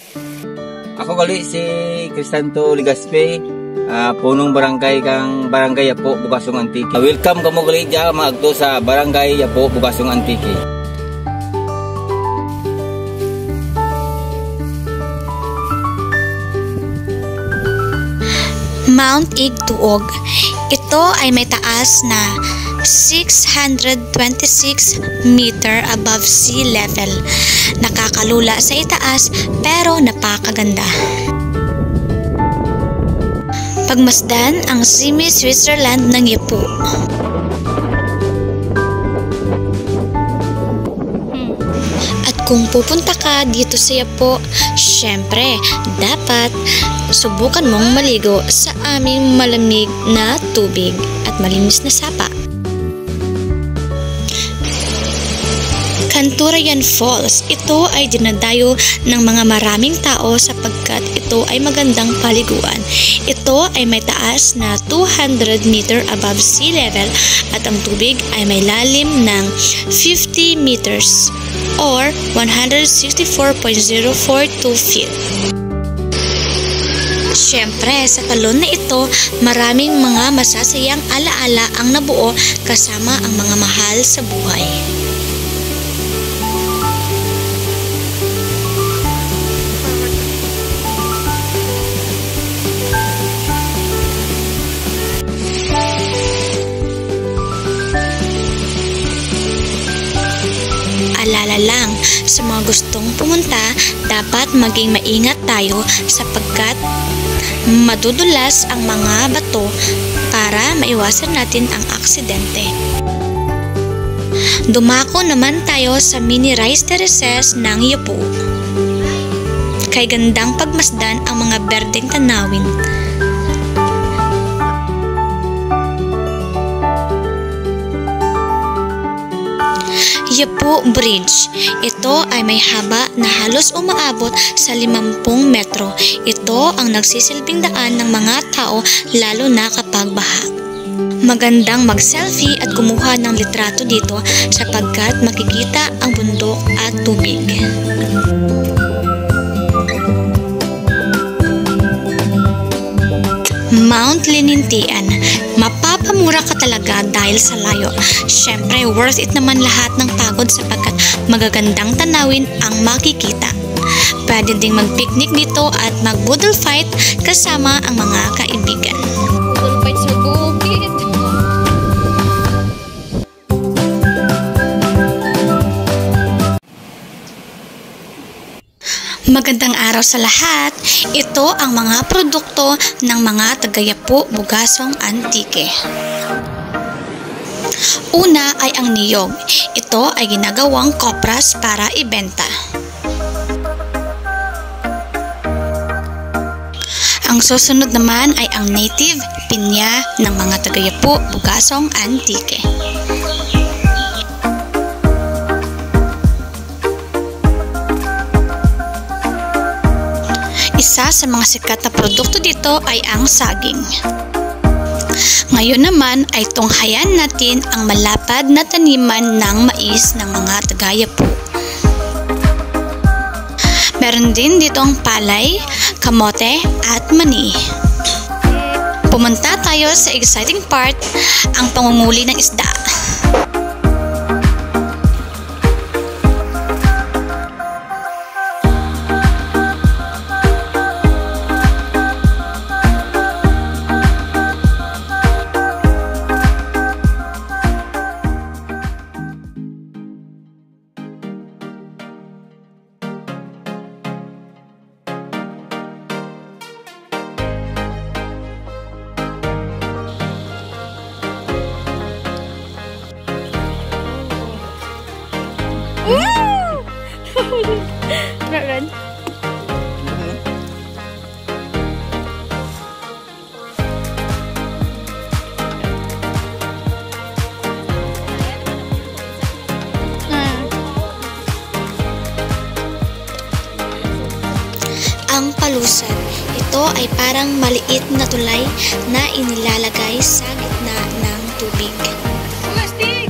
Ako gali si Crisanto Ligaspe, punong barangay kang Barangay Yapo, Bugasong Antique. Welcome kamo gali dya maagto sa Barangay Yapo, Bugasong Antique. Mount Igtuog. Ito ay may taas na 626 meter above sea level. Nakakalula sa itaas pero napakaganda. Pagmasdan ang semi-Switzerland ng Yapo. At kung pupunta ka dito sa Yapo, syempre, dapat subukan mong maligo sa aming malamig na tubig at malinis na sapa. Canturayan Falls. Ito ay dinadayo ng mga maraming tao sapagkat ito ay magandang paliguan. Ito ay may taas na 200 meter above sea level at ang tubig ay may lalim ng 50 meters or 164.042 feet. Siyempre, sa talon na ito, maraming mga masasayang alaala ang nabuo kasama ang mga mahal sa buhay. Alala lang, sa mga gustong pumunta, dapat maging maingat tayo sapagkat madudulas ang mga bato para maiwasan natin ang aksidente. Dumako naman tayo sa mini rice terraces ng Yapo. Kay gandang pagmasdan ang mga berdeng tanawin. Yapo Bridge. Ito ay may haba na halos umaabot sa 50 metro. Ito ang nagsisilbing daan ng mga tao lalo na kapag baha. Magandang mag-selfie at kumuha ng litrato dito sapagkat makikita ang bundok at tubig. Mount Linintian. Mapapamura ka talaga dahil sa layo. Syempre, worth it naman lahat ng pagod sapagkat magagandang tanawin ang makikita. Pwede ding mag-picnic dito at mag-boodle fight kasama ang mga kaibigan. Boodle fight sa bukid. Magandang araw sa lahat. Ito ang mga produkto ng mga taga-Yapo, Bugasong Antique. Una ay ang niyog. Ito ay ginagawang kopras para ibenta. Ang susunod naman ay ang native pinya ng mga taga-Yapo, Bugasong Antique. Isa sa mga sikat na produkto dito ay ang saging. Ngayon naman ay tunghayan natin ang malapad na taniman ng mais ng mga taga-Yapo. Meron din dito ang palay, kamote at mani. Pumunta tayo sa exciting part, ang pangunguli ng isda. Run. Ang palusan. Ito ay parang maliit na tulay na inilalagay sa gitna ng tubig. Plastic!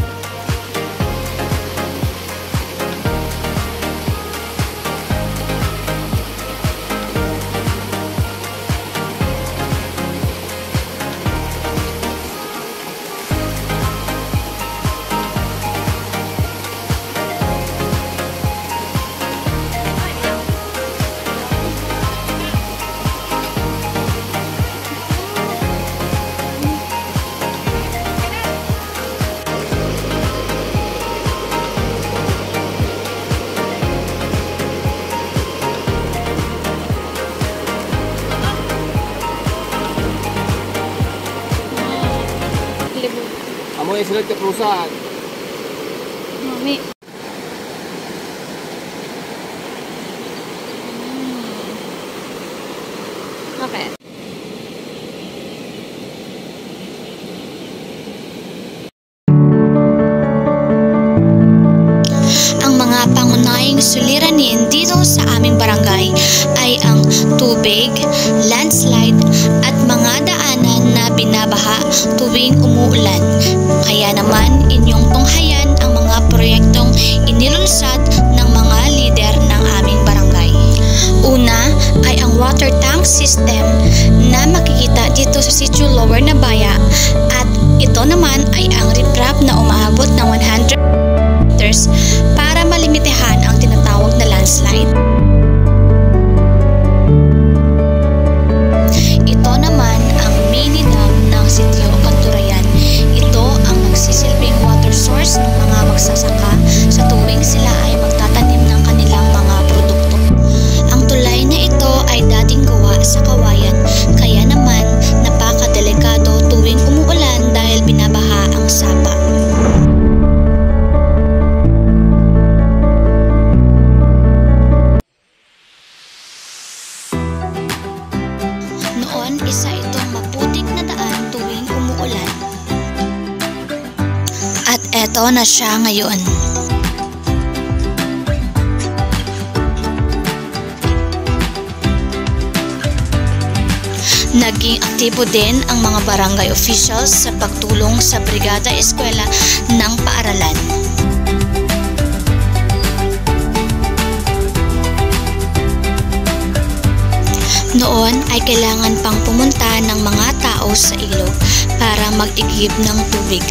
na sila kaprusan. Mami. Okay. Ang mga pangunahing suliranin dito sa aming barangay ay ang tubig, landslide at mga daanan na binabaha tuwing umuulan. Kaya naman inyong tunghayan ang mga proyektong inilunsad ng mga lider ng aming barangay. Una ay ang water tank system na makikita dito sa Sitio Lower Nabaya at ito naman ay ang riprap na umaabot ng 100 meters para malimitahan ang tinatawag na landslide. Ito naman ang mini dam ng Sitio Kanturayan. Ito ang nagsisilbing water source ng mga magsasaka sa tuwing sila ay magtatanim ng kanilang mga produkto. Ang tulay na ito ay dating gawa sa kawayan, kaya naman napakadelikado tuwing umuulan dahil binabaha ang sapa. Noon, isa itong maputik na daan tuwing umuulan. At eto na siya ngayon. Naging aktibo din ang mga barangay officials sa pagtulong sa Brigada Eskwela ng Paaralan. Noon ay kailangan pang pumunta ng mga tao sa ilog para mag-igib ng tubig.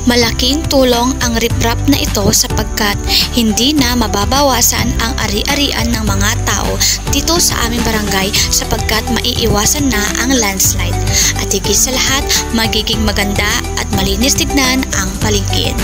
Malaking tulong ang riprap na ito sapagkat hindi na mababawasan ang ari-arian ng mga tao dito sa aming barangay sapagkat maiiwasan na ang landslide. At higit sa lahat, magiging maganda at malinis tignan ang paligid.